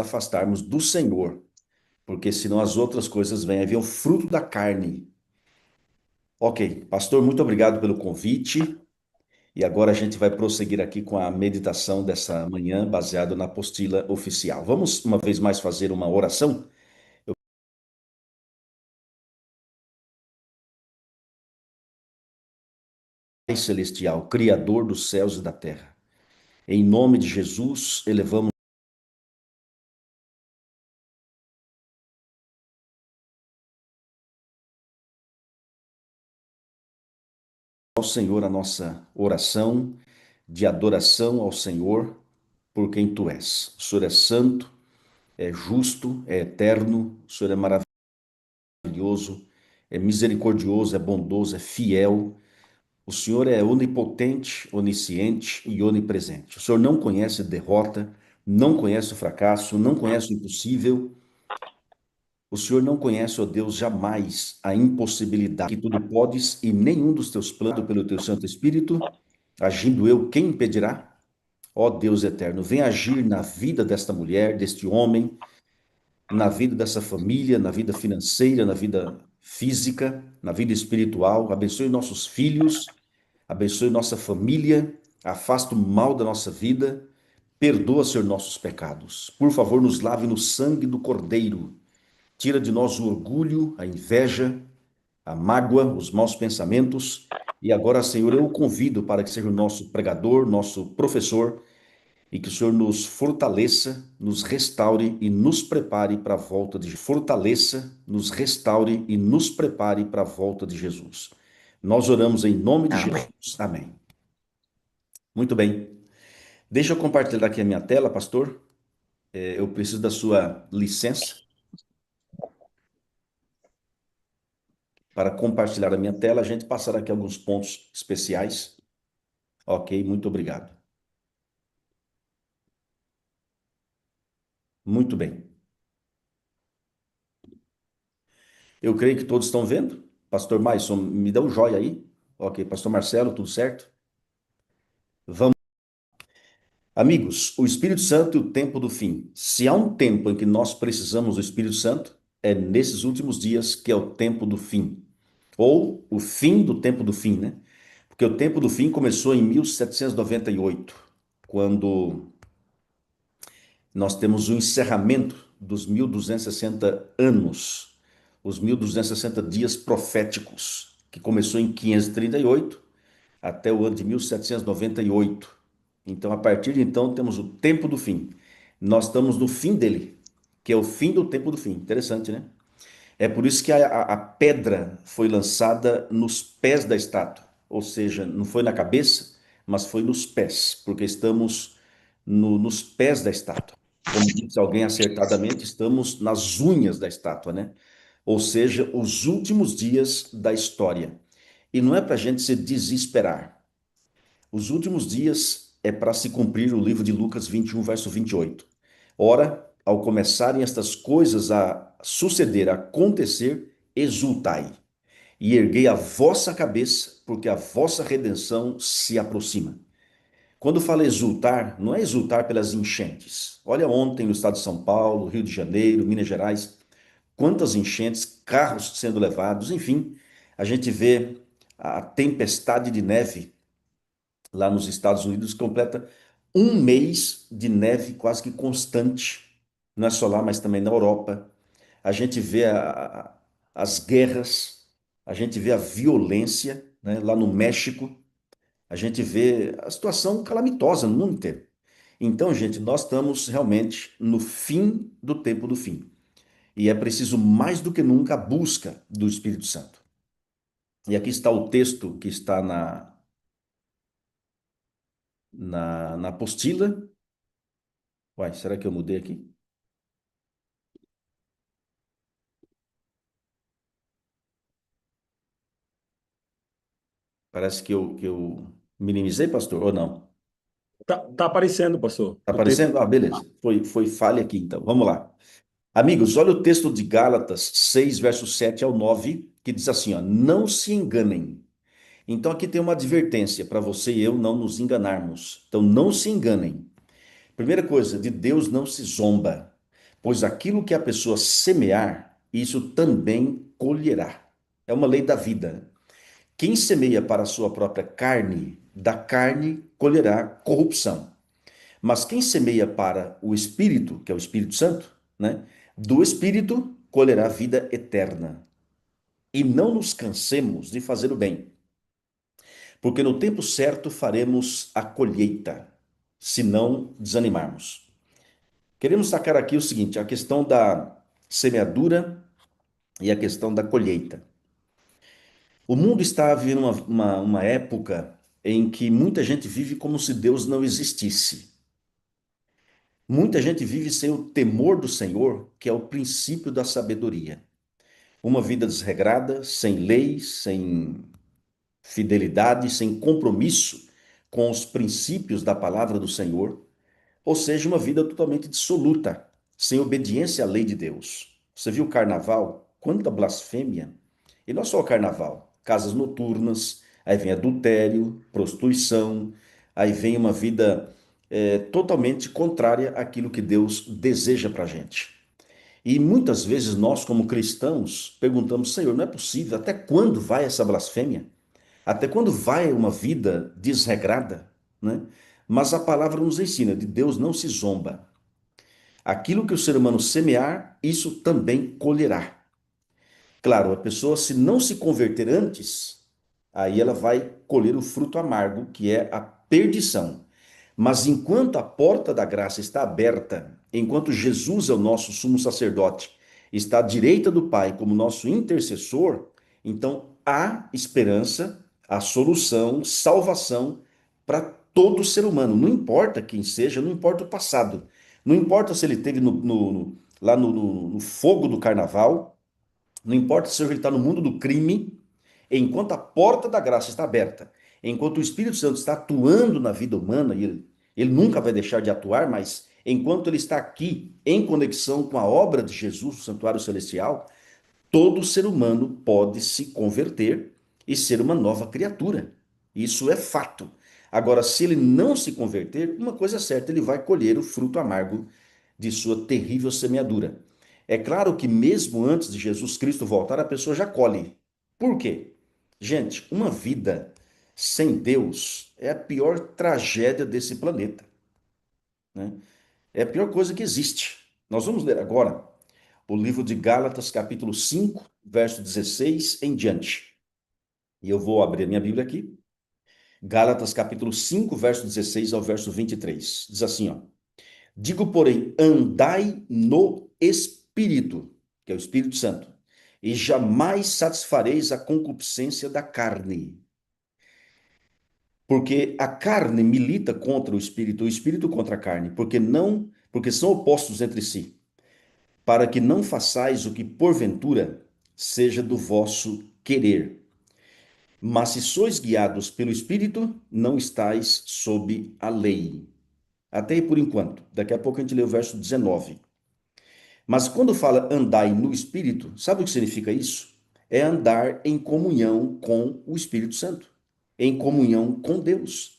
afastarmos do Senhor, porque senão as outras coisas vêm, aí vem o fruto da carne. Ok, pastor, muito obrigado pelo convite. E agora a gente vai prosseguir aqui com a meditação dessa manhã, baseado na apostila oficial. Vamos uma vez mais fazer uma oração? Pai celestial, Criador dos céus e da terra, em nome de Jesus, elevamos ao Senhor a nossa oração de adoração ao Senhor por quem tu és. O Senhor é santo, é justo, é eterno, o Senhor é maravilhoso, é misericordioso, é bondoso, é fiel. O Senhor é onipotente, onisciente e onipresente. O Senhor não conhece derrota, não conhece o fracasso, não conhece o impossível. O Senhor não conhece, ó Deus, jamais a impossibilidade que tudo podes e nenhum dos teus planos pelo teu Santo Espírito. Agindo eu, quem impedirá? Ó Deus eterno, vem agir na vida desta mulher, deste homem, na vida dessa família, na vida financeira, na vida física, na vida espiritual. Abençoe nossos filhos, abençoe nossa família, afasta o mal da nossa vida, perdoa, Senhor, nossos pecados. Por favor, nos lave no sangue do Cordeiro. Tira de nós o orgulho, a inveja, a mágoa, os maus pensamentos. E agora, Senhor, eu o convido para que seja o nosso pregador, nosso professor, e que o Senhor nos fortaleça, nos restaure e nos prepare para a volta de Jesus. Fortaleça, nos restaure e nos prepare para a volta de Jesus. Nós oramos em nome de Amém. Jesus. Amém. Muito bem. Deixa eu compartilhar aqui a minha tela, pastor. Eu preciso da sua licença para compartilhar a minha tela. A gente passará aqui alguns pontos especiais. Ok, muito obrigado. Muito bem. Eu creio que todos estão vendo. Pastor Maison, me dá um joia aí. Ok, pastor Marcelo, tudo certo? Vamos. Amigos, o Espírito Santo e o tempo do fim. Se há um tempo em que nós precisamos do Espírito Santo, é nesses últimos dias que é o tempo do fim. Ou o fim do tempo do fim, né? Porque o tempo do fim começou em 1798, quando nós temos o encerramento dos 1260 anos, os 1260 dias proféticos, que começou em 538 até o ano de 1798. Então, a partir de então, temos o tempo do fim. Nós estamos no fim dele, que é o fim do tempo do fim. Interessante, né? É por isso que a pedra foi lançada nos pés da estátua, ou seja, não foi na cabeça, mas foi nos pés, porque estamos nos pés da estátua. Como disse alguém acertadamente, estamos nas unhas da estátua, né? Ou seja, os últimos dias da história. E não é para a gente se desesperar. Os últimos dias é para se cumprir o livro de Lucas 21, verso 28. Ora, ao começarem estas coisas a suceder, a acontecer, exultai e erguei a vossa cabeça, porque a vossa redenção se aproxima. Quando fala exultar, não é exultar pelas enchentes. Olha ontem no estado de São Paulo, Rio de Janeiro, Minas Gerais, quantas enchentes, carros sendo levados, enfim, a gente vê a tempestade de neve lá nos Estados Unidos completa um mês de neve quase que constante, não é só lá, mas também na Europa. A gente vê as guerras, a gente vê a violência, né, lá no México, a gente vê a situação calamitosa no mundo inteiro. Então, gente, nós estamos realmente no fim do tempo do fim. E é preciso mais do que nunca a busca do Espírito Santo. E aqui está o texto que está na apostila. Uai, será que eu mudei aqui? Parece que eu minimizei, pastor, ou não? Tá aparecendo, pastor. Tá O texto. aparecendo? Ah, beleza. Foi falha aqui, então. Vamos lá. Amigos, olha o texto de Gálatas 6, versos 7 ao 9, que diz assim, ó, não se enganem. Então aqui tem uma advertência para você e eu não nos enganarmos. Então não se enganem. Primeira coisa, de Deus não se zomba. pois aquilo que a pessoa semear, isso também colherá. É uma lei da vida. Quem semeia para a sua própria carne, da carne colherá corrupção. Mas quem semeia para o Espírito, que é o Espírito Santo, né? Do Espírito colherá vida eterna. E não nos cansemos de fazer o bem, porque no tempo certo faremos a colheita, se não desanimarmos. Queremos sacar aqui o seguinte: a questão da semeadura e a questão da colheita. O mundo está vivendo uma época em que muita gente vive como se Deus não existisse. Muita gente vive sem o temor do Senhor, que é o princípio da sabedoria. Uma vida desregrada, sem leis, sem fidelidade, sem compromisso com os princípios da palavra do Senhor, ou seja, uma vida totalmente dissoluta, sem obediência à lei de Deus. Você viu o carnaval? Quanta blasfêmia! E não só o carnaval, casas noturnas, aí vem adultério, prostituição, aí vem uma vida totalmente contrária àquilo que Deus deseja para a gente. E muitas vezes nós, como cristãos, perguntamos: Senhor, não é possível, até quando vai essa blasfêmia? Até quando vai uma vida desregrada, né? Mas a palavra nos ensina, de Deus não se zomba. Aquilo que o ser humano semear, isso também colherá. Claro, a pessoa, se não se converter antes, aí ela vai colher o fruto amargo, que é a perdição. Mas enquanto a porta da graça está aberta, enquanto Jesus é o nosso sumo sacerdote, está à direita do Pai como nosso intercessor, então há esperança, há solução, salvação para todo ser humano. Não importa quem seja, não importa o passado. Não importa se ele esteve lá no fogo do carnaval, não importa se ele está no mundo do crime, enquanto a porta da graça está aberta, enquanto o Espírito Santo está atuando na vida humana, e ele nunca vai deixar de atuar, mas enquanto ele está aqui em conexão com a obra de Jesus, o santuário celestial, todo ser humano pode se converter e ser uma nova criatura. Isso é fato. Agora, se ele não se converter, uma coisa é certa, ele vai colher o fruto amargo de sua terrível semeadura. É claro que mesmo antes de Jesus Cristo voltar, a pessoa já colhe. Por quê? Gente, uma vida sem Deus é a pior tragédia desse planeta, né? É a pior coisa que existe. Nós vamos ler agora o livro de Gálatas, capítulo 5, verso 16 em diante. E eu vou abrir a minha Bíblia aqui. Gálatas, capítulo 5, verso 16 ao verso 23. Diz assim, ó: Digo, porém, andai no Espírito, que é o Espírito Santo, e jamais satisfareis a concupiscência da carne. Porque a carne milita contra o Espírito contra a carne, porque são opostos entre si, para que não façais o que porventura seja do vosso querer. Mas se sois guiados pelo Espírito, não estáis sob a lei. Até aí por enquanto. Daqui a pouco a gente lê o verso 19. Mas quando fala andai no Espírito, sabe o que significa isso? É andar em comunhão com o Espírito Santo, em comunhão com Deus.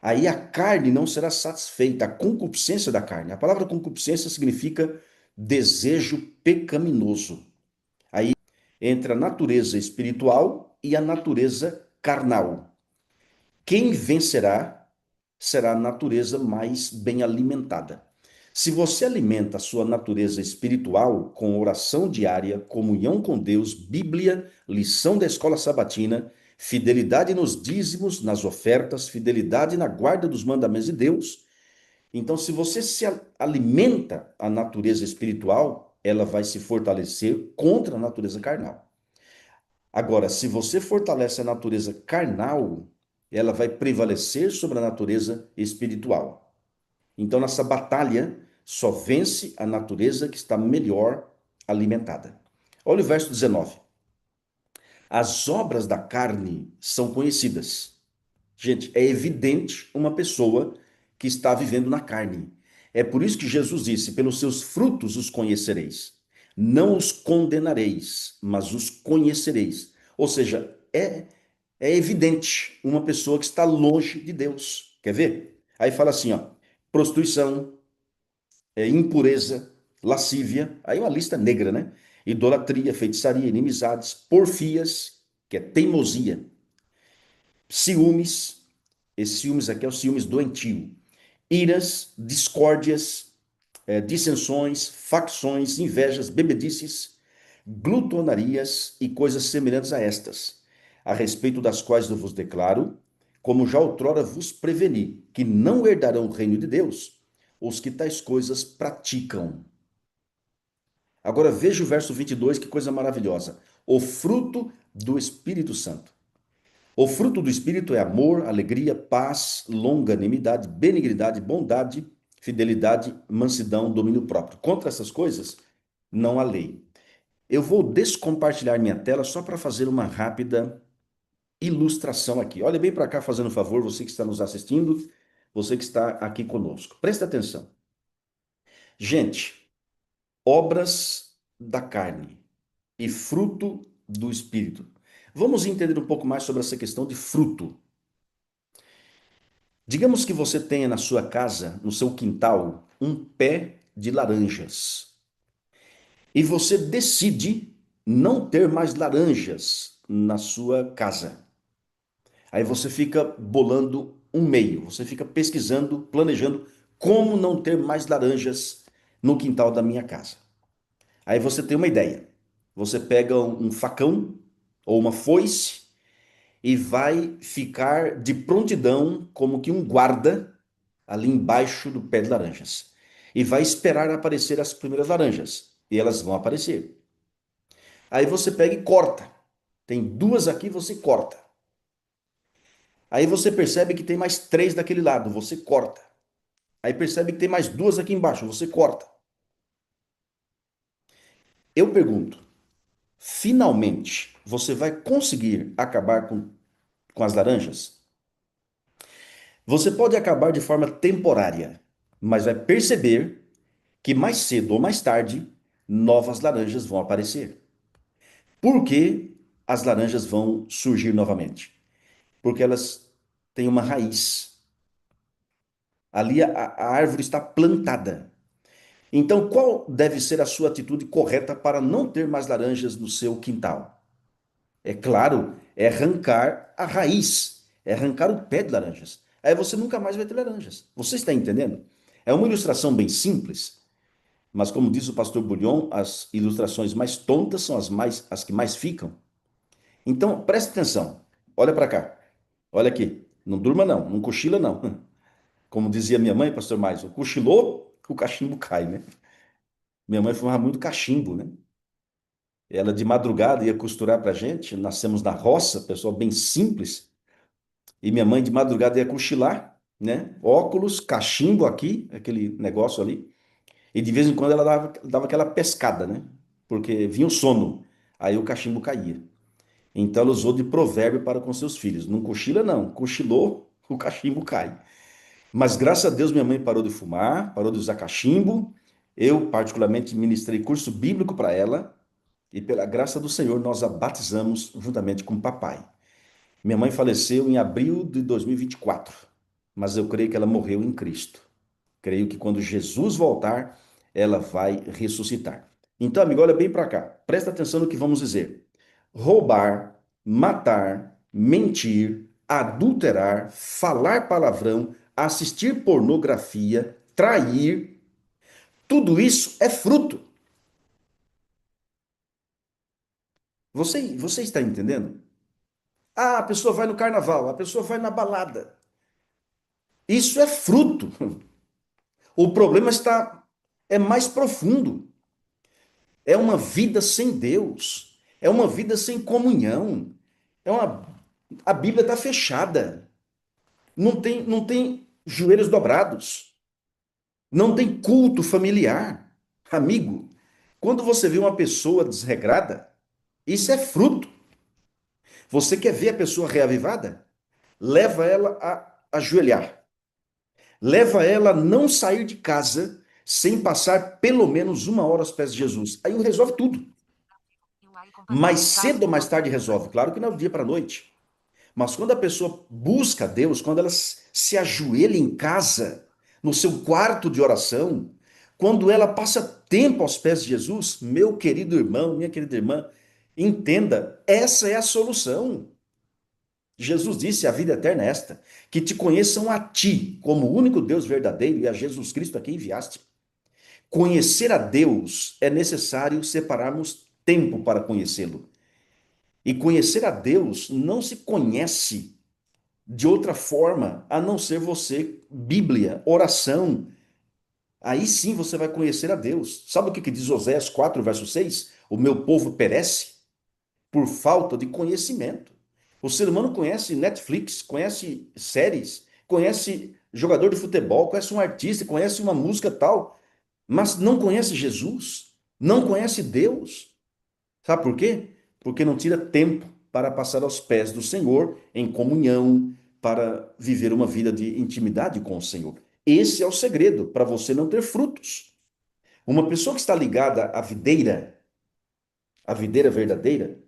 Aí a carne não será satisfeita, a concupiscência da carne. A palavra concupiscência significa desejo pecaminoso. Aí entre a natureza espiritual e a natureza carnal. Quem vencerá será a natureza mais bem alimentada. Se você alimenta a sua natureza espiritual com oração diária, comunhão com Deus, Bíblia, lição da escola sabatina, fidelidade nos dízimos, nas ofertas, fidelidade na guarda dos mandamentos de Deus, então se você se alimenta a natureza espiritual, ela vai se fortalecer contra a natureza carnal. Agora, se você fortalece a natureza carnal, ela vai prevalecer sobre a natureza espiritual. Então, nessa batalha, só vence a natureza que está melhor alimentada. Olha o verso 19. As obras da carne são conhecidas. Gente, é evidente uma pessoa que está vivendo na carne. É por isso que Jesus disse: pelos seus frutos os conhecereis. Não os condenareis, mas os conhecereis. Ou seja, é evidente uma pessoa que está longe de Deus. Quer ver? Aí fala assim, ó: prostituição, impureza, lascívia, aí é uma lista negra, né? Idolatria, feitiçaria, inimizades, porfias, que é teimosia, ciúmes, esse ciúmes aqui é o ciúmes doentio, iras, discórdias, dissensões, facções, invejas, bebedices, glutonarias e coisas semelhantes a estas, a respeito das quais eu vos declaro, como já outrora vos preveni, que não herdarão o reino de Deus os que tais coisas praticam. Agora veja o verso 22, que coisa maravilhosa. O fruto do Espírito Santo. O fruto do Espírito é amor, alegria, paz, longanimidade, benignidade, bondade, fidelidade, mansidão, domínio próprio. Contra essas coisas, não há lei. Eu vou descompartilhar minha tela só para fazer uma rápida ilustração aqui. Olha bem para cá, fazendo um favor, você que está nos assistindo, você que está aqui conosco. Presta atenção. Gente, obras da carne e fruto do Espírito. Vamos entender um pouco mais sobre essa questão de fruto. Digamos que você tenha na sua casa, no seu quintal, um pé de laranjas. E você decide não ter mais laranjas na sua casa. Aí você fica bolando um meio, você fica pesquisando, planejando como não ter mais laranjas no quintal da minha casa. Aí você tem uma ideia. Você pega um facão ou uma foice e vai ficar de prontidão como que um guarda ali embaixo do pé de laranjas. E vai esperar aparecer as primeiras laranjas. E elas vão aparecer. Aí você pega e corta. Tem duas aqui, você corta. Aí você percebe que tem mais três daquele lado, você corta. Aí percebe que tem mais duas aqui embaixo, você corta. Eu pergunto, finalmente você vai conseguir acabar com as laranjas? Você pode acabar de forma temporária, mas vai perceber que mais cedo ou mais tarde novas laranjas vão aparecer. Por que as laranjas vão surgir novamente? Porque elas têm uma raiz. Ali a árvore está plantada. Então, qual deve ser a sua atitude correta para não ter mais laranjas no seu quintal? É claro, é arrancar a raiz, é arrancar o pé de laranjas. Aí você nunca mais vai ter laranjas. Você está entendendo? É uma ilustração bem simples, mas como diz o pastor Bullion, as ilustrações mais tontas são as que mais ficam. Então, preste atenção. Olha para cá. Olha aqui. Não durma não, não cochila não. Como dizia minha mãe, pastor Mais, cochilou, o cachimbo cai, né? Minha mãe fumava muito cachimbo, né? Ela de madrugada ia costurar pra gente, nascemos na roça, pessoal bem simples, e minha mãe de madrugada ia cochilar, né? Óculos, cachimbo aqui, aquele negócio ali, e de vez em quando ela dava aquela pescada, né? Porque vinha o sono, aí o cachimbo caía. Então ela usou de provérbio para com seus filhos: não cochila não, cochilou, o cachimbo cai. Mas graças a Deus minha mãe parou de fumar, parou de usar cachimbo. Eu particularmente ministrei curso bíblico para ela e pela graça do Senhor nós a batizamos juntamente com o papai. Minha mãe faleceu em abril de 2024, mas eu creio que ela morreu em Cristo. Creio que quando Jesus voltar, ela vai ressuscitar. Então, amigo, olha bem para cá. Presta atenção no que vamos dizer. Roubar, matar, mentir, adulterar, falar palavrão, assistir pornografia, trair, tudo isso é fruto. Você está entendendo? Ah, a pessoa vai no carnaval, a pessoa vai na balada. Isso é fruto. O problema é mais profundo. É uma vida sem Deus. É uma vida sem comunhão. A Bíblia está fechada. Não tem joelhos dobrados. Não tem culto familiar. Amigo, quando você vê uma pessoa desregrada, isso é fruto. Você quer ver a pessoa reavivada? Leva ela a ajoelhar. Leva ela a não sair de casa sem passar pelo menos uma hora aos pés de Jesus. Aí resolve tudo. Mais cedo ou mais tarde resolve. Claro que não é do dia para a noite. Mas quando a pessoa busca Deus, quando ela se ajoelha em casa, no seu quarto de oração, quando ela passa tempo aos pés de Jesus, meu querido irmão, minha querida irmã, entenda, essa é a solução. Jesus disse: a vida eterna é esta, que te conheçam a ti, como o único Deus verdadeiro, e a Jesus Cristo a quem enviaste. Conhecer a Deus é necessário separarmos tempo para conhecê-lo. E conhecer a Deus não se conhece de outra forma a não ser você, Bíblia, oração. Aí sim você vai conhecer a Deus. Sabe o que diz Oséias 4, verso 6? O meu povo perece por falta de conhecimento. O ser humano conhece Netflix, conhece séries, conhece jogador de futebol, conhece um artista, conhece uma música tal, mas não conhece Jesus, não conhece Deus. Sabe por quê? Porque não tira tempo para passar aos pés do Senhor em comunhão, para viver uma vida de intimidade com o Senhor. Esse é o segredo para você não ter frutos. Uma pessoa que está ligada à videira verdadeira,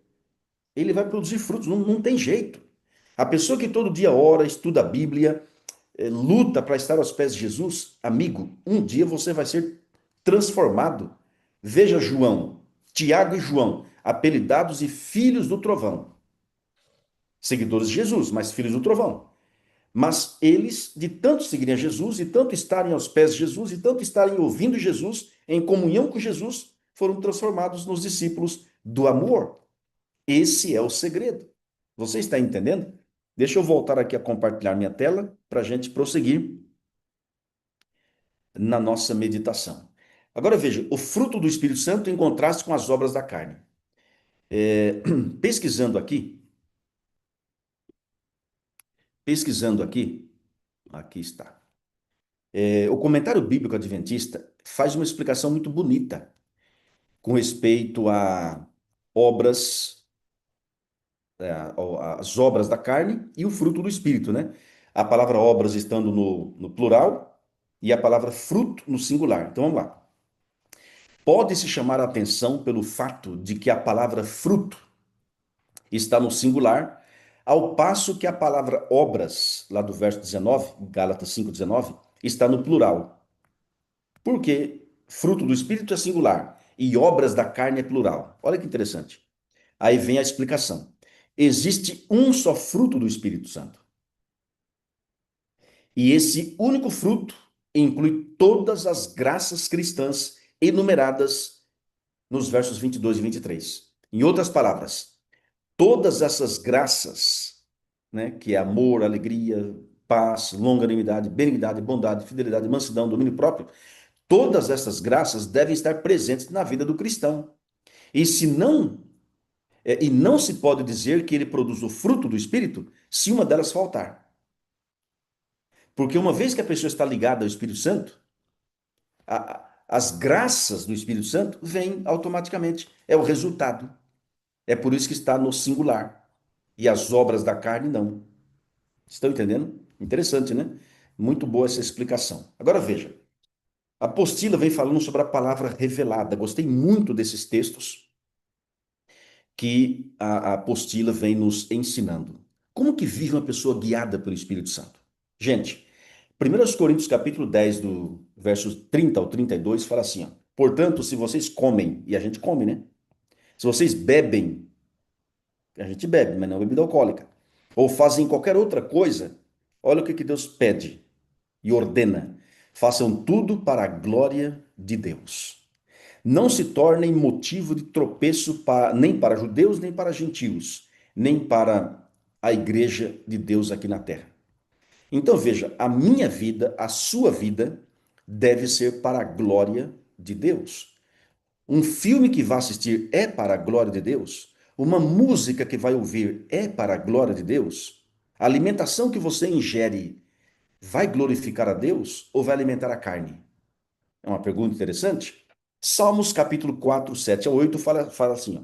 ele vai produzir frutos, não tem jeito. A pessoa que todo dia ora, estuda a Bíblia, luta para estar aos pés de Jesus, amigo, um dia você vai ser transformado. Veja João, Tiago e João, apelidados de filhos do trovão. Seguidores de Jesus, mas filhos do trovão. Mas eles, de tanto seguirem a Jesus, e tanto estarem aos pés de Jesus, e tanto estarem ouvindo Jesus, em comunhão com Jesus, foram transformados nos discípulos do amor. Esse é o segredo. Você está entendendo? Deixa eu voltar aqui a compartilhar minha tela para a gente prosseguir na nossa meditação. Agora veja, o fruto do Espírito Santo em contraste com as obras da carne. É, pesquisando aqui, pesquisando aqui, aqui está. O comentário bíblico adventista faz uma explicação muito bonita com respeito a obras, as obras da carne e o fruto do Espírito, né? A palavra obras estando no plural e a palavra fruto no singular. Então vamos lá. Pode-se chamar a atenção pelo fato de que a palavra fruto está no singular, ao passo que a palavra obras, lá do verso 19, Gálatas 5,19, está no plural. Por quê? Fruto do Espírito é singular e obras da carne é plural. Olha que interessante. Aí vem a explicação. Existe um só fruto do Espírito Santo. E esse único fruto inclui todas as graças cristãs enumeradas nos versos 22 e 23. Em outras palavras, todas essas graças, né, que é amor, alegria, paz, longanimidade, benignidade, bondade, fidelidade, mansidão, domínio próprio, todas essas graças devem estar presentes na vida do cristão. E se não, e não se pode dizer que ele produz o fruto do Espírito se uma delas faltar. Porque uma vez que a pessoa está ligada ao Espírito Santo, as graças do Espírito Santo vêm automaticamente. É o resultado. É por isso que está no singular. E as obras da carne não. Estão entendendo? Interessante, né? Muito boa essa explicação. Agora veja. A apostila vem falando sobre a palavra revelada. Gostei muito desses textos que a apostila vem nos ensinando. Como que vive uma pessoa guiada pelo Espírito Santo? Gente, 1 Coríntios capítulo 10, do versos 30 ao 32, fala assim, ó, portanto, se vocês comem, e a gente come, né? Se vocês bebem, a gente bebe, mas não bebida alcoólica, ou fazem qualquer outra coisa, olha o que Deus pede e ordena. Façam tudo para a glória de Deus. Não se tornem motivo de tropeço nem para judeus, nem para gentios, nem para a igreja de Deus aqui na terra. Então veja, a minha vida, a sua vida, deve ser para a glória de Deus. Um filme que vai assistir é para a glória de Deus? Uma música que vai ouvir é para a glória de Deus? A alimentação que você ingere vai glorificar a Deus ou vai alimentar a carne? É uma pergunta interessante. Salmos capítulo 4, 7 a 8 fala assim, ó,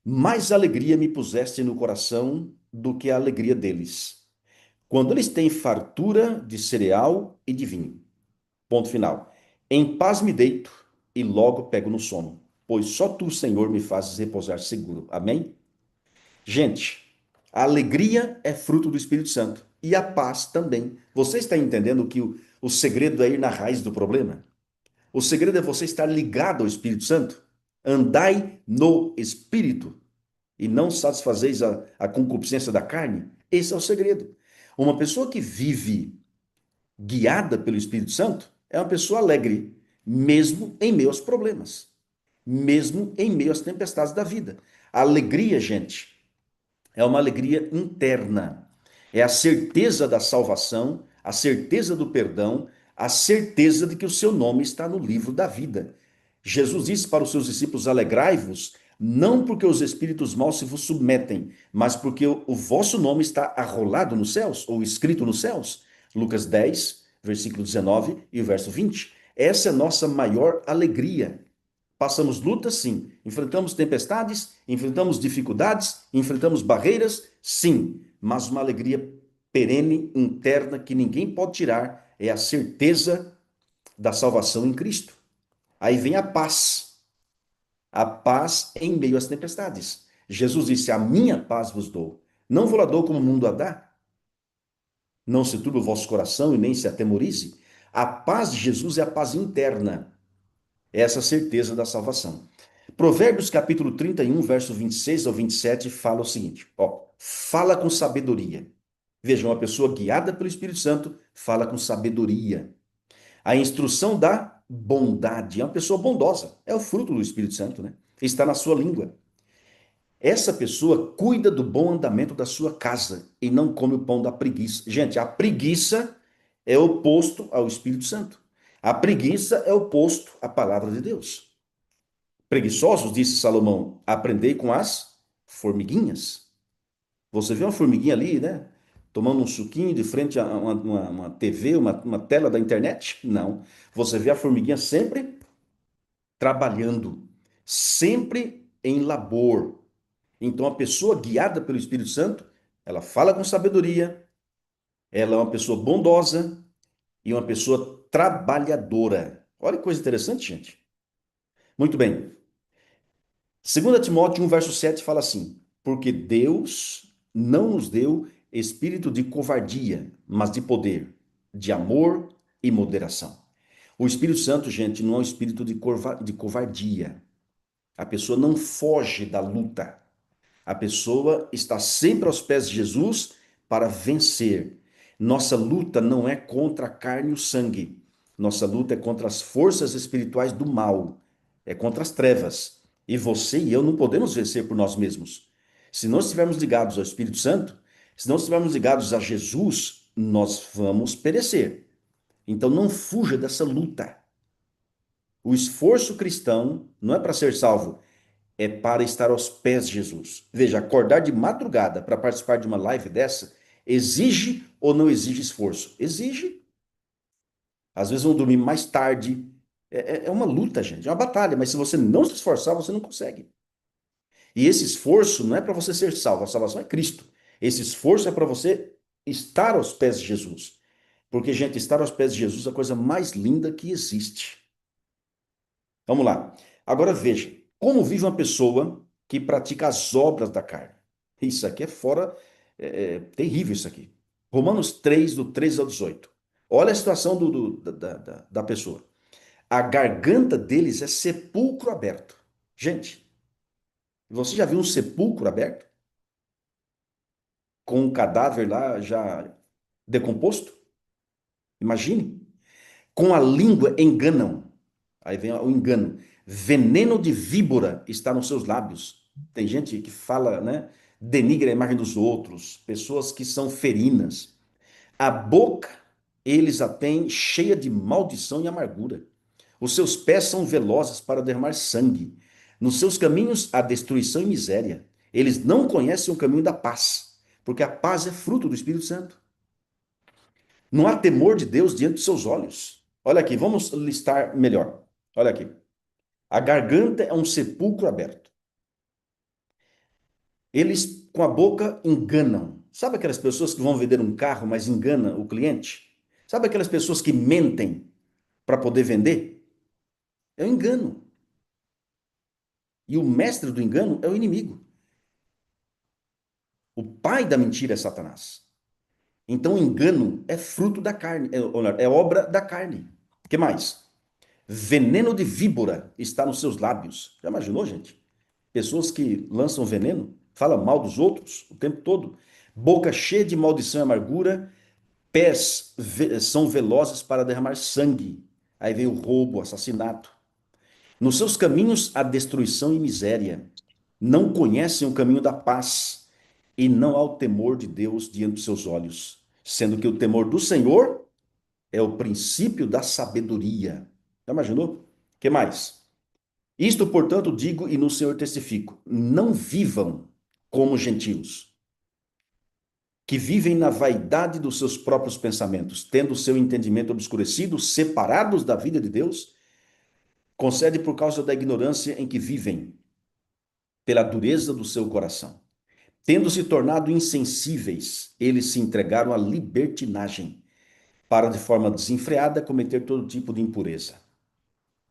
mais alegria me puseste no coração do que a alegria deles, quando eles têm fartura de cereal e de vinho. Ponto final. Em paz me deito e logo pego no sono, pois só tu, Senhor, me fazes repousar seguro. Amém? Gente, a alegria é fruto do Espírito Santo e a paz também. Você está entendendo que o segredo é ir na raiz do problema? O segredo é você estar ligado ao Espírito Santo. Andai no Espírito e não satisfazeis a concupiscência da carne. Esse é o segredo. Uma pessoa que vive guiada pelo Espírito Santo é uma pessoa alegre, mesmo em meio aos problemas, mesmo em meio às tempestades da vida. A alegria, gente, é uma alegria interna. É a certeza da salvação, a certeza do perdão, a certeza de que o seu nome está no livro da vida. Jesus disse para os seus discípulos: alegrai-vos, não porque os espíritos maus se vos submetem, mas porque o vosso nome está arrolado nos céus, ou escrito nos céus. Lucas 10, versículo 19 e o verso 20. Essa é a nossa maior alegria. Passamos lutas, sim. Enfrentamos tempestades, enfrentamos dificuldades, enfrentamos barreiras, sim. Mas uma alegria perene, interna, que ninguém pode tirar, é a certeza da salvação em Cristo. Aí vem a paz em meio às tempestades. Jesus disse: a minha paz vos dou. Não vou lá dou como o mundo a dá. Não se turbe o vosso coração e nem se atemorize. A paz de Jesus é a paz interna. É essa certeza da salvação. Provérbios capítulo 31, verso 26 ao 27 fala o seguinte, ó, fala com sabedoria. Veja, uma pessoa guiada pelo Espírito Santo fala com sabedoria. A instrução da bondade, é uma pessoa bondosa, é o fruto do Espírito Santo, né? Está na sua língua. Essa pessoa cuida do bom andamento da sua casa e não come o pão da preguiça. Gente, a preguiça é oposto ao Espírito Santo. A preguiça é oposto à palavra de Deus. Preguiçosos, disse Salomão, aprendei com as formiguinhas. Você vê uma formiguinha ali, né? Tomando um suquinho de frente a uma TV, uma tela da internet? Não. Você vê a formiguinha sempre trabalhando, sempre em labor. Então, a pessoa guiada pelo Espírito Santo, ela fala com sabedoria, ela é uma pessoa bondosa e uma pessoa trabalhadora. Olha que coisa interessante, gente. Muito bem. 2 Timóteo 1, verso 7 fala assim: porque Deus não nos deu espírito de covardia, mas de poder, de amor e moderação. O Espírito Santo, gente, não é um espírito de covardia. A pessoa não foge da luta. A pessoa está sempre aos pés de Jesus para vencer. Nossa luta não é contra a carne e o sangue. Nossa luta é contra as forças espirituais do mal. É contra as trevas. E você e eu não podemos vencer por nós mesmos. Se não estivermos ligados ao Espírito Santo, se não estivermos ligados a Jesus, nós vamos perecer. Então não fuja dessa luta. O esforço cristão não é para ser salvo, é para estar aos pés de Jesus. Veja, acordar de madrugada para participar de uma live dessa exige ou não exige esforço? Exige. Às vezes vão dormir mais tarde. É uma luta, gente, é uma batalha, mas se você não se esforçar, você não consegue. E esse esforço não é para você ser salvo, a salvação é Cristo. Esse esforço é para você estar aos pés de Jesus. Porque, gente, estar aos pés de Jesus é a coisa mais linda que existe. Vamos lá. Agora veja, como vive uma pessoa que pratica as obras da carne? Isso aqui é fora, terrível isso aqui. Romanos 3, do 13 ao 18. Olha a situação da pessoa. A garganta deles é sepulcro aberto. Gente, você já viu um sepulcro aberto? Com um cadáver lá já decomposto? Imagine. Com a língua enganam. Aí vem o engano. Veneno de víbora está nos seus lábios. Tem gente que fala, né? Denigra a imagem dos outros, pessoas que são ferinas. A boca eles a têm cheia de maldição e amargura. Os seus pés são velozes para derramar sangue. Nos seus caminhos há destruição e miséria. Eles não conhecem o caminho da paz, porque a paz é fruto do Espírito Santo. Não há temor de Deus diante dos seus olhos. Olha aqui, vamos listar melhor. Olha aqui. A garganta é um sepulcro aberto. Eles, com a boca, enganam. Sabe aquelas pessoas que vão vender um carro, mas engana o cliente? Sabe aquelas pessoas que mentem para poder vender? É o engano. E o mestre do engano é o inimigo. O pai da mentira é Satanás. Então, o engano é fruto da carne, é obra da carne. O que mais? Veneno de víbora está nos seus lábios. Já imaginou, gente? Pessoas que lançam veneno, falam mal dos outros o tempo todo. Boca cheia de maldição e amargura, pés são velozes para derramar sangue. Aí vem o roubo, o assassinato. Nos seus caminhos há destruição e miséria. Não conhecem o caminho da paz e não há o temor de Deus diante dos seus olhos, sendo que o temor do Senhor é o princípio da sabedoria. Já imaginou? O que mais? Isto, portanto, digo e no Senhor testifico: não vivam como gentios, que vivem na vaidade dos seus próprios pensamentos, tendo o seu entendimento obscurecido, separados da vida de Deus, concede por causa da ignorância em que vivem, pela dureza do seu coração. Tendo se tornado insensíveis, eles se entregaram à libertinagem, para de forma desenfreada cometer todo tipo de impureza.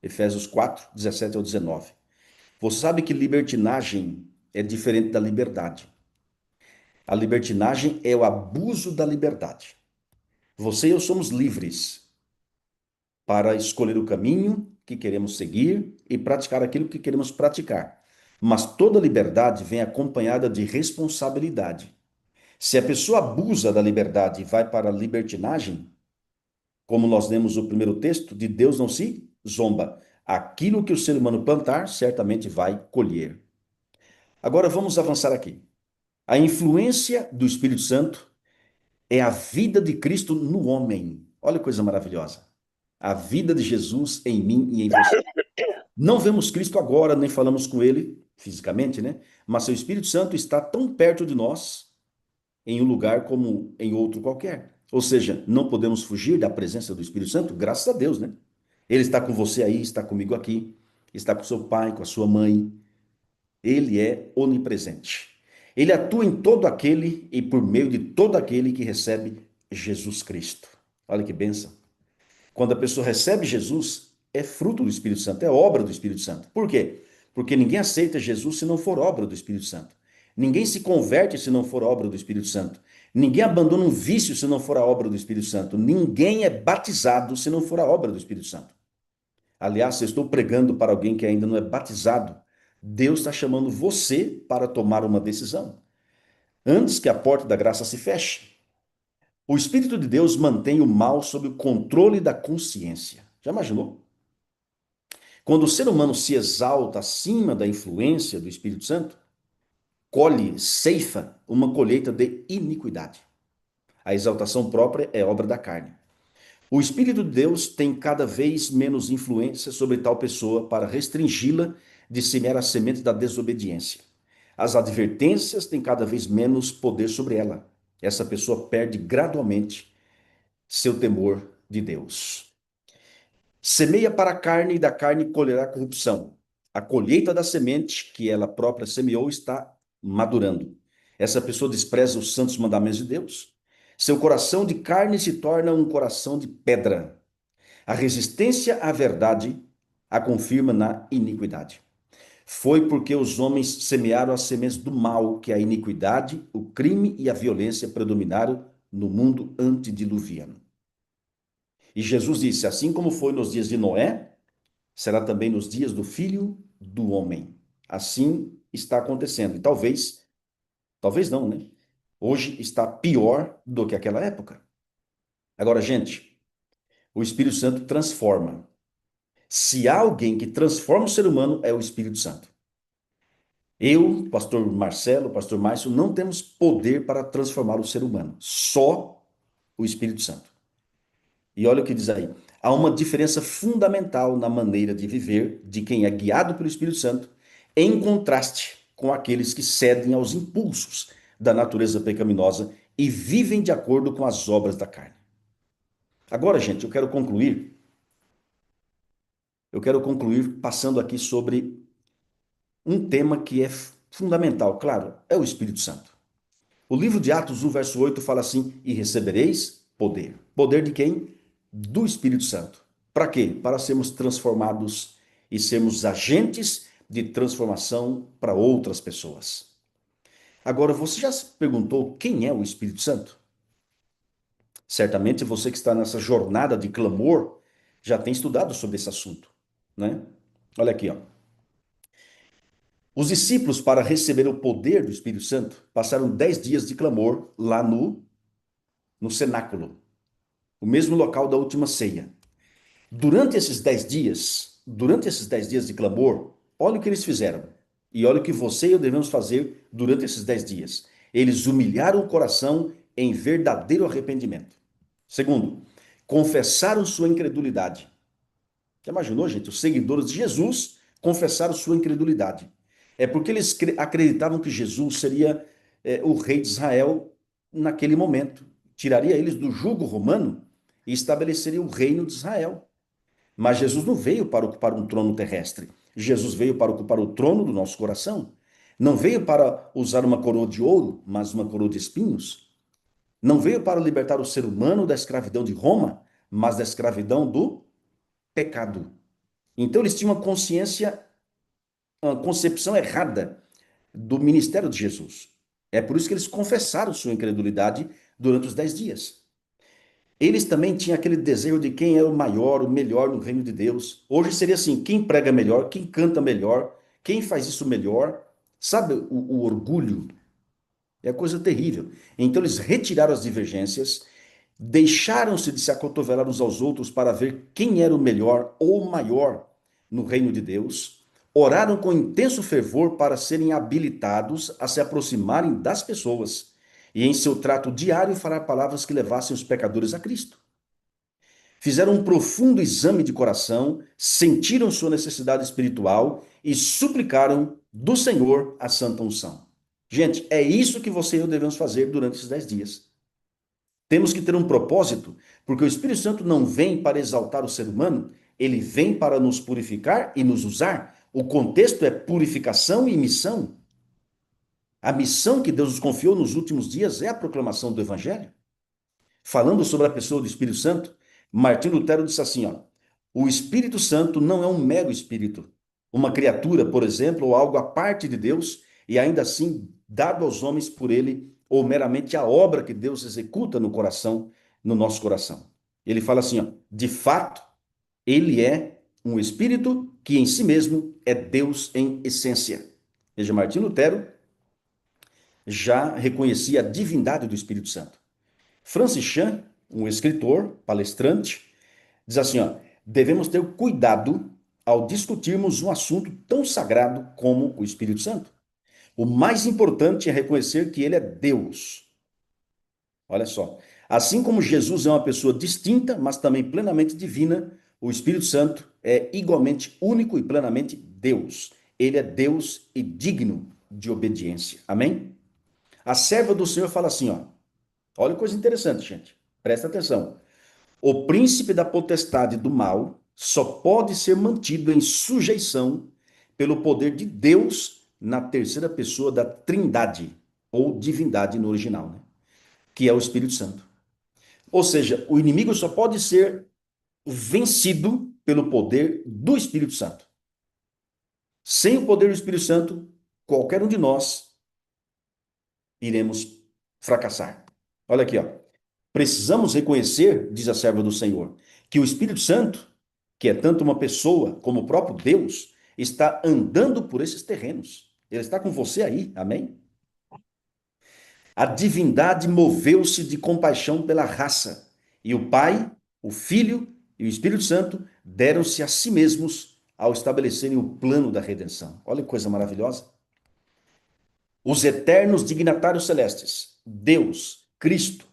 Efésios 4, 17 ao 19. Você sabe que libertinagem é diferente da liberdade. A libertinagem é o abuso da liberdade. Você e eu somos livres para escolher o caminho que queremos seguir e praticar aquilo que queremos praticar. Mas toda liberdade vem acompanhada de responsabilidade. Se a pessoa abusa da liberdade e vai para a libertinagem, como nós lemos o primeiro texto, de Deus não se zomba. Aquilo que o ser humano plantar, certamente vai colher. Agora vamos avançar aqui. A influência do Espírito Santo é a vida de Cristo no homem. Olha que coisa maravilhosa. A vida de Jesus em mim e em você. Não vemos Cristo agora, nem falamos com ele fisicamente, né? Mas seu Espírito Santo está tão perto de nós em um lugar como em outro qualquer. Ou seja, não podemos fugir da presença do Espírito Santo, graças a Deus, né? Ele está com você aí, está comigo aqui, está com seu pai, com a sua mãe. Ele é onipresente. Ele atua em todo aquele e por meio de todo aquele que recebe Jesus Cristo. Olha que bênção. Quando a pessoa recebe Jesus, é fruto do Espírito Santo, é obra do Espírito Santo. Por quê? Porque ninguém aceita Jesus se não for obra do Espírito Santo. Ninguém se converte se não for obra do Espírito Santo. Ninguém abandona um vício se não for a obra do Espírito Santo. Ninguém é batizado se não for a obra do Espírito Santo. Aliás, se eu estou pregando para alguém que ainda não é batizado, Deus está chamando você para tomar uma decisão, antes que a porta da graça se feche. O Espírito de Deus mantém o mal sob o controle da consciência. Já imaginou? Quando o ser humano se exalta acima da influência do Espírito Santo, colhe, ceifa uma colheita de iniquidade. A exaltação própria é obra da carne. O Espírito de Deus tem cada vez menos influência sobre tal pessoa para restringi-la de semear a semente da desobediência. As advertências têm cada vez menos poder sobre ela. Essa pessoa perde gradualmente seu temor de Deus. Semeia para a carne e da carne colherá corrupção. A colheita da semente que ela própria semeou está madurando. Essa pessoa despreza os santos mandamentos de Deus. Seu coração de carne se torna um coração de pedra. A resistência à verdade a confirma na iniquidade. Foi porque os homens semearam as sementes do mal que a iniquidade, o crime e a violência predominaram no mundo antediluviano. E Jesus disse: assim como foi nos dias de Noé, será também nos dias do Filho do Homem. Assim está acontecendo. E talvez não, né? Hoje está pior do que aquela época. Agora, gente, o Espírito Santo transforma. Se há alguém que transforma o ser humano, é o Espírito Santo. Eu, pastor Marcelo, pastor Márcio, não temos poder para transformar o ser humano. Só o Espírito Santo. E olha o que diz aí. Há uma diferença fundamental na maneira de viver de quem é guiado pelo Espírito Santo, em contraste com aqueles que cedem aos impulsos da natureza pecaminosa e vivem de acordo com as obras da carne. Agora, gente, eu quero concluir passando aqui sobre um tema que é fundamental, claro, é o Espírito Santo. O livro de Atos 1, verso 8 fala assim: e recebereis poder. Poder de quem? Do Espírito Santo. Para quê? Para sermos transformados e sermos agentes de transformação para outras pessoas. Agora, você já se perguntou quem é o Espírito Santo? Certamente você que está nessa jornada de clamor já tem estudado sobre esse assunto, né? Olha aqui, ó. Os discípulos, para receber o poder do Espírito Santo, passaram 10 dias de clamor lá no cenáculo, o mesmo local da última ceia. Durante esses 10 dias de clamor, olha o que eles fizeram. E olha o que você e eu devemos fazer durante esses 10 dias. Eles humilharam o coração em verdadeiro arrependimento. Segundo, confessaram sua incredulidade. Já imaginou, gente? Os seguidores de Jesus confessaram sua incredulidade. É porque eles acreditavam que Jesus seria o rei de Israel naquele momento. Tiraria eles do jugo romano e estabeleceria o reino de Israel. Mas Jesus não veio para ocupar um trono terrestre. Jesus veio para ocupar o trono do nosso coração. Não veio para usar uma coroa de ouro, mas uma coroa de espinhos. Não veio para libertar o ser humano da escravidão de Roma, mas da escravidão do pecado. Então eles tinham uma concepção errada do ministério de Jesus. É por isso que eles confessaram sua incredulidade durante os 10 dias. Eles também tinham aquele desejo de quem é o maior, o melhor no reino de Deus. Hoje seria assim: quem prega melhor, quem canta melhor, quem faz isso melhor. Sabe, o orgulho é coisa terrível. Então eles retiraram as divergências, deixaram-se de se acotovelar uns aos outros para ver quem era o melhor ou o maior no reino de Deus. Oraram com intenso fervor para serem habilitados a se aproximarem das pessoas e em seu trato diário falar palavras que levassem os pecadores a Cristo. Fizeram um profundo exame de coração, sentiram sua necessidade espiritual e suplicaram do Senhor a santa unção. Gente, é isso que você e eu devemos fazer durante esses 10 dias. Temos que ter um propósito, porque o Espírito Santo não vem para exaltar o ser humano, ele vem para nos purificar e nos usar. O contexto é purificação e missão. A missão que Deus nos confiou nos últimos dias é a proclamação do Evangelho. Falando sobre a pessoa do Espírito Santo, Martinho Lutero disse assim, ó: o Espírito Santo não é um mero espírito, uma criatura, por exemplo, ou algo à parte de Deus, e ainda assim dado aos homens por ele, ou meramente a obra que Deus executa no coração, no nosso coração. Ele fala assim, ó: de fato, ele é um espírito que em si mesmo é Deus em essência. Veja, Martinho Lutero já reconhecia a divindade do Espírito Santo. Francis Chan, um escritor, palestrante, diz assim, ó: devemos ter cuidado ao discutirmos um assunto tão sagrado como o Espírito Santo. O mais importante é reconhecer que ele é Deus. Olha só. Assim como Jesus é uma pessoa distinta, mas também plenamente divina, o Espírito Santo é igualmente único e plenamente Deus. Ele é Deus e digno de obediência. Amém? A serva do Senhor fala assim, ó: olha que coisa interessante, gente. Presta atenção. O príncipe da potestade do mal só pode ser mantido em sujeição pelo poder de Deus na terceira pessoa da Trindade, ou divindade no original, né? Que é o Espírito Santo. Ou seja, o inimigo só pode ser vencido pelo poder do Espírito Santo. Sem o poder do Espírito Santo, qualquer um de nós iremos fracassar. Olha aqui, ó. Precisamos reconhecer, diz a serva do Senhor, que o Espírito Santo, que é tanto uma pessoa como o próprio Deus, está andando por esses terrenos. Ele está com você aí, amém? A divindade moveu-se de compaixão pela raça, e o Pai, o Filho e o Espírito Santo deram-se a si mesmos ao estabelecerem o plano da redenção. Olha que coisa maravilhosa. Os eternos dignatários celestes, Deus, Cristo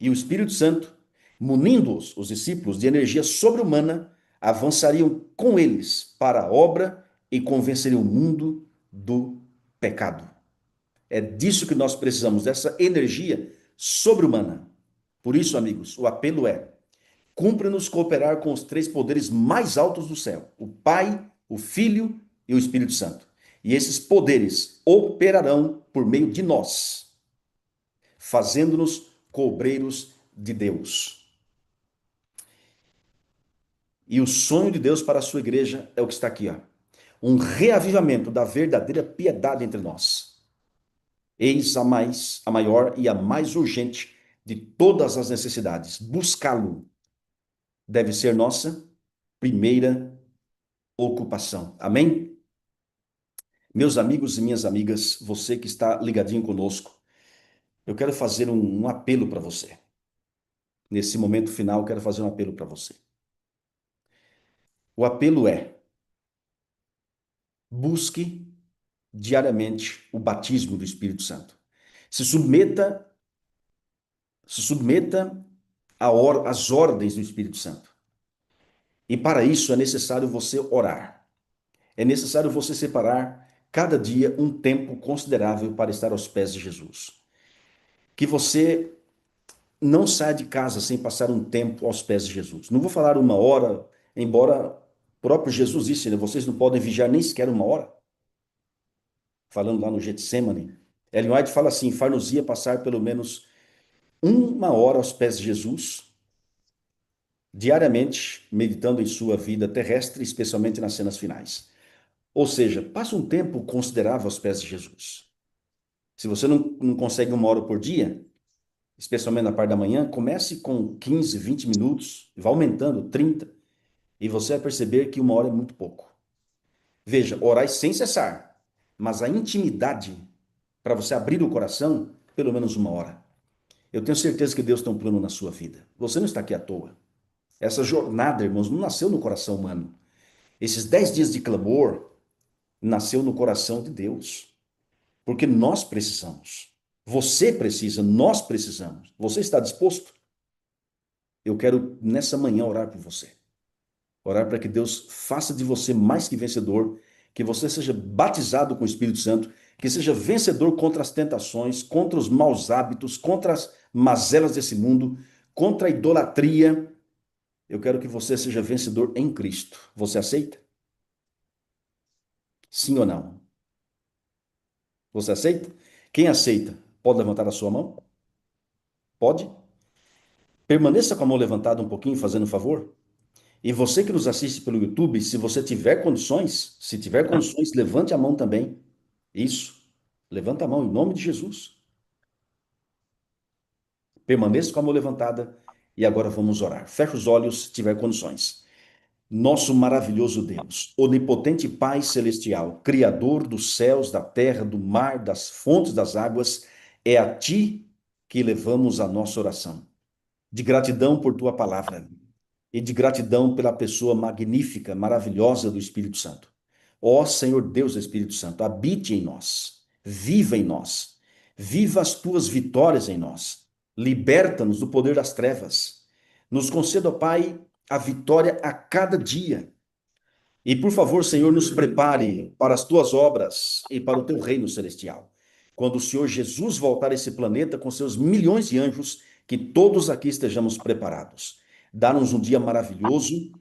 e o Espírito Santo, munindo-os, os discípulos, de energia sobre-humana, avançariam com eles para a obra e convenceriam o mundo do pecado. É disso que nós precisamos, dessa energia sobre-humana. Por isso, amigos, o apelo é: cumpre-nos cooperar com os três poderes mais altos do céu: o Pai, o Filho e o Espírito Santo. E esses poderes operarão por meio de nós, fazendo-nos cobreiros de Deus. E o sonho de Deus para a sua igreja é o que está aqui, ó: um reavivamento da verdadeira piedade entre nós. Eis a maior e a mais urgente de todas as necessidades. Buscá-lo deve ser nossa primeira ocupação. Amém? Meus amigos e minhas amigas, você que está ligadinho conosco, eu quero fazer um apelo para você. Nesse momento final, eu quero fazer um apelo para você. O apelo é: busque diariamente o batismo do Espírito Santo. Se submeta, se submeta às ordens do Espírito Santo. E para isso é necessário você orar. É necessário você separar cada dia um tempo considerável para estar aos pés de Jesus. Que você não saia de casa sem passar um tempo aos pés de Jesus. Não vou falar uma hora, embora o próprio Jesus disse, né? Vocês não podem vigiar nem sequer uma hora. Falando lá no Getsemane. Ellen White fala assim: far-nos-ia passar pelo menos uma hora aos pés de Jesus, diariamente, meditando em sua vida terrestre, especialmente nas cenas finais. Ou seja, passe um tempo considerável aos pés de Jesus. Se você não consegue uma hora por dia, especialmente na parte da manhã, comece com 15, 20 minutos, vá aumentando 30, e você vai perceber que uma hora é muito pouco. Veja, orai sem cessar, mas a intimidade para você abrir o coração, pelo menos uma hora. Eu tenho certeza que Deus tem um plano na sua vida. Você não está aqui à toa. Essa jornada, irmãos, não nasceu no coração humano. Esses 10 dias de clamor nasceu no coração de Deus. Porque nós precisamos. Você precisa, nós precisamos. Você está disposto? Eu quero nessa manhã orar por você. Orar para que Deus faça de você mais que vencedor, que você seja batizado com o Espírito Santo, que seja vencedor contra as tentações, contra os maus hábitos, contra as mazelas desse mundo, contra a idolatria. Eu quero que você seja vencedor em Cristo. Você aceita? Sim ou não? Você aceita? Quem aceita, pode levantar a sua mão? Pode? Permaneça com a mão levantada um pouquinho, fazendo um favor. E você que nos assiste pelo YouTube, se você tiver condições, se tiver condições, levante a mão também. Isso. Levanta a mão em nome de Jesus. Permaneça com a mão levantada e agora vamos orar. Feche os olhos se tiver condições. Nosso maravilhoso Deus, onipotente Pai celestial, Criador dos céus, da terra, do mar, das fontes das águas, é a Ti que levamos a nossa oração. De gratidão por Tua palavra e de gratidão pela pessoa magnífica, maravilhosa do Espírito Santo. Ó Senhor Deus Espírito Santo, habite em nós, viva as tuas vitórias em nós, liberta-nos do poder das trevas, nos conceda, ó Pai, a vitória a cada dia. E por favor, Senhor, nos prepare para as tuas obras e para o teu reino celestial. Quando o Senhor Jesus voltar a esse planeta com seus milhões de anjos, que todos aqui estejamos preparados. Dá-nos um dia maravilhoso.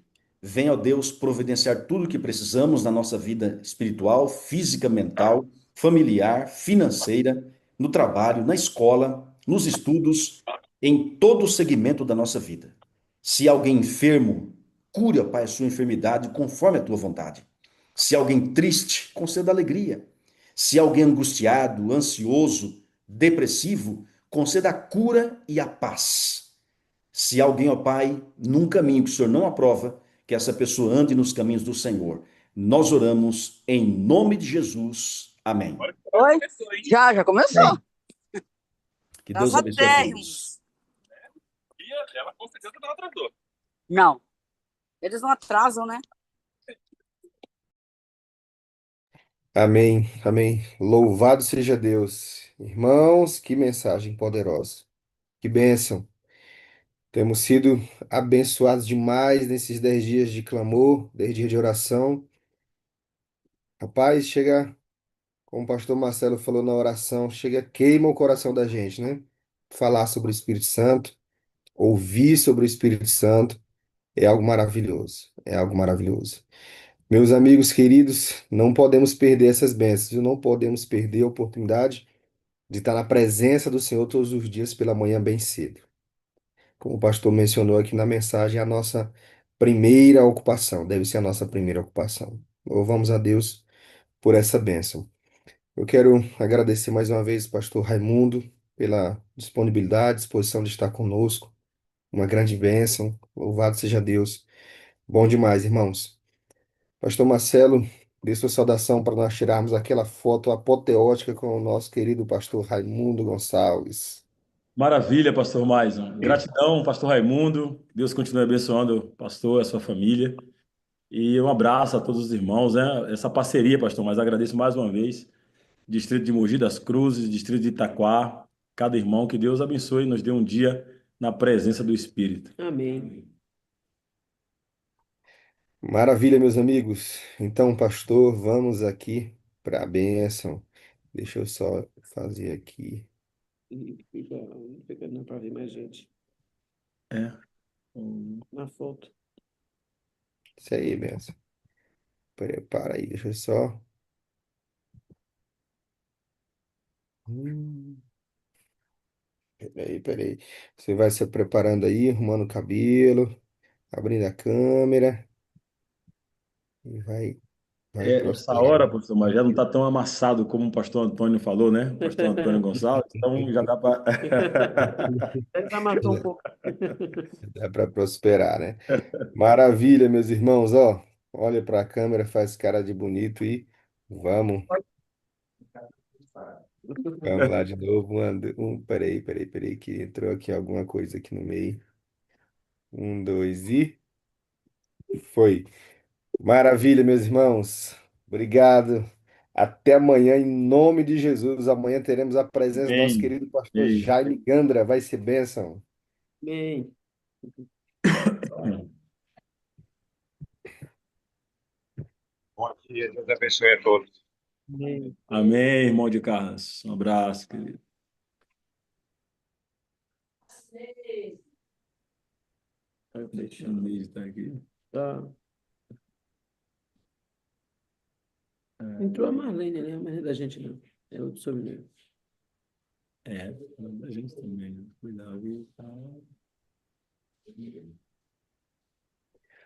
Venha, ó Deus, providenciar tudo o que precisamos na nossa vida espiritual, física, mental, familiar, financeira, no trabalho, na escola, nos estudos, em todo o segmento da nossa vida. Se alguém enfermo, cure, ó Pai, a sua enfermidade conforme a tua vontade. Se alguém triste, conceda alegria. Se alguém angustiado, ansioso, depressivo, conceda a cura e a paz. Se alguém, ó Pai, num caminho que o Senhor não aprova, que essa pessoa ande nos caminhos do Senhor. Nós oramos em nome de Jesus. Amém. Oi? Já começou. Amém. Que Deus Graças a abençoe a Deus, todos. irmãos. E ela com certeza não atrasou. Não, eles não atrasam, né? Amém, amém. Louvado seja Deus. Irmãos, que mensagem poderosa. Que bênção. Temos sido abençoados demais nesses 10 dias de clamor, 10 dias de oração. Rapaz, chega, como o pastor Marcelo falou na oração, chega, queima o coração da gente, né? Falar sobre o Espírito Santo, ouvir sobre o Espírito Santo, é algo maravilhoso. É algo maravilhoso. Meus amigos queridos, não podemos perder essas bênçãos, viu? Não podemos perder a oportunidade de estar na presença do Senhor todos os dias pela manhã bem cedo. Como o pastor mencionou aqui na mensagem, é a nossa primeira ocupação, deve ser a nossa primeira ocupação. Louvamos a Deus por essa bênção. Eu quero agradecer mais uma vez o pastor Raimundo pela disponibilidade, disposição de estar conosco. Uma grande bênção. Louvado seja Deus. Bom demais, irmãos. Pastor Marcelo, dê sua saudação para nós tirarmos aquela foto apoteótica com o nosso querido pastor Raimundo Gonçalves. Maravilha, pastor Maison. Gratidão, pastor Raimundo. Deus continue abençoando o pastor, a sua família. E um abraço a todos os irmãos, né? Essa parceria, pastor, mas agradeço mais uma vez. Distrito de Mogi das Cruzes, Distrito de Itaquá, cada irmão, que Deus abençoe e nos dê um dia na presença do Espírito. Amém. Maravilha, meus amigos. Então, pastor, vamos aqui para a bênção. Deixa eu só fazer aqui. Não para ver mais gente É. na foto. Isso aí, bênção. Prepara aí, deixa eu só. Hum, peraí. Você vai se preparando aí, arrumando o cabelo, abrindo a câmera e vai Essa hora, prosperando. pastor, mas já não está tão amassado como o pastor Antônio falou, né? O pastor Antônio Gonçalves, então já dá para. Ele já matou um pouco. Dá para prosperar, né? Maravilha, meus irmãos, ó. Olha para a câmera, faz cara de bonito e vamos. Vamos lá de novo. Peraí, que entrou aqui alguma coisa aqui no meio. Um, dois e foi. Maravilha, meus irmãos. Obrigado. Até amanhã, em nome de Jesus. Amanhã teremos a presença do nosso Amém. querido pastor Amém. Jaime Gandra. Vai ser bênção. Bem, Bom dia, Deus abençoe a todos. bem. Amém, irmão de Carlos. Um abraço, querido. Deixando o vídeo tá aqui. Tá. Entrou a Marlene, né? Mas não é da gente, não. É outro sobrenome. A gente também, né? Cuidado e tal.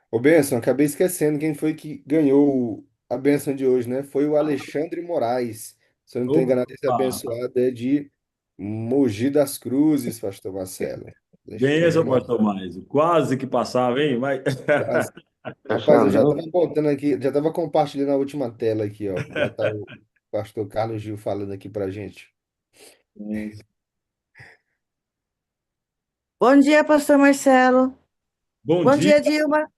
Ô, bênção, acabei esquecendo quem foi que ganhou a bênção de hoje, né? Foi o Alexandre Moraes. Se eu não estou enganado, esse Opa! abençoado é de Mogi das Cruzes, pastor Marcelo. Alexandre Benção, Moraes. pastor Mais. Quase que passava, hein? Mas... Quase. Rapaz, eu já Alexandre, estava botando aqui, já estava compartilhando a última tela aqui, ó. Já tá o pastor Carlos Gil falando aqui pra gente. Bom dia, pastor Marcelo. Bom Bom dia, dia, Dilma.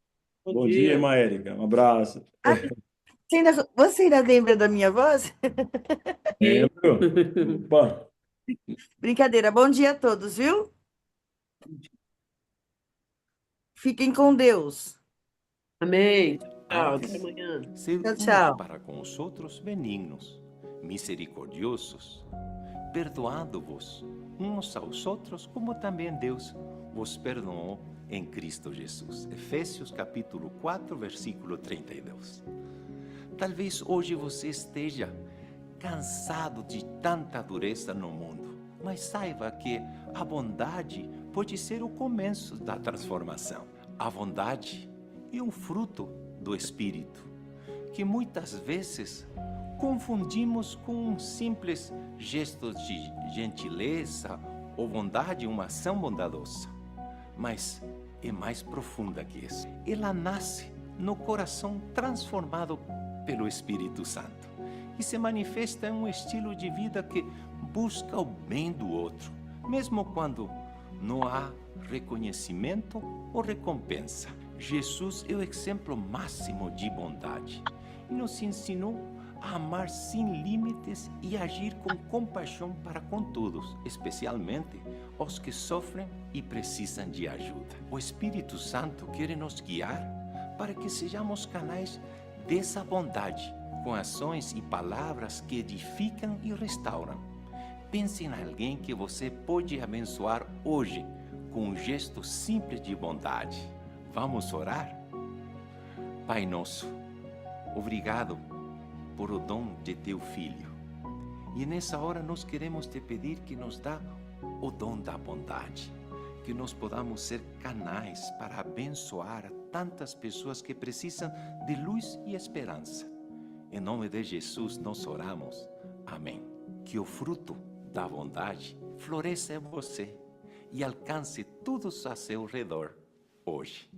bom dia, irmã Érica. Um abraço. Ah, você ainda lembra da minha voz? Lembro? Opa! Brincadeira. Bom dia a todos, viu? Fiquem com Deus. Amém. Tchau, até Antes, amanhã. sed Tchau, uns tchau. para com os outros benignos, misericordiosos, perdoando-vos uns aos outros, como também Deus vos perdoou em Cristo Jesus. Efésios capítulo 4, versículo 32. Talvez hoje você esteja cansado de tanta dureza no mundo, mas saiba que a bondade pode ser o começo da transformação. A bondade é um fruto do Espírito, que muitas vezes confundimos com um simples gesto de gentileza ou bondade, uma ação bondadosa. Mas é mais profunda que isso. Ela nasce no coração transformado pelo Espírito Santo e se manifesta em um estilo de vida que busca o bem do outro, mesmo quando não há reconhecimento ou recompensa. Jesus é o exemplo máximo de bondade e nos ensinou a amar sem limites e agir com compaixão para com todos, especialmente os que sofrem e precisam de ajuda. O Espírito Santo quer nos guiar para que sejamos canais dessa bondade, com ações e palavras que edificam e restauram. Pense em alguém que você pode abençoar hoje com um gesto simples de bondade. Vamos orar? Pai nosso, obrigado por o dom de teu Filho. E nessa hora nós queremos te pedir que nos dá o dom da bondade, que nós podamos ser canais para abençoar a tantas pessoas que precisam de luz e esperança. Em nome de Jesus nós oramos. Amém. Que o fruto da bondade floresça em você e alcance todos a seu redor hoje.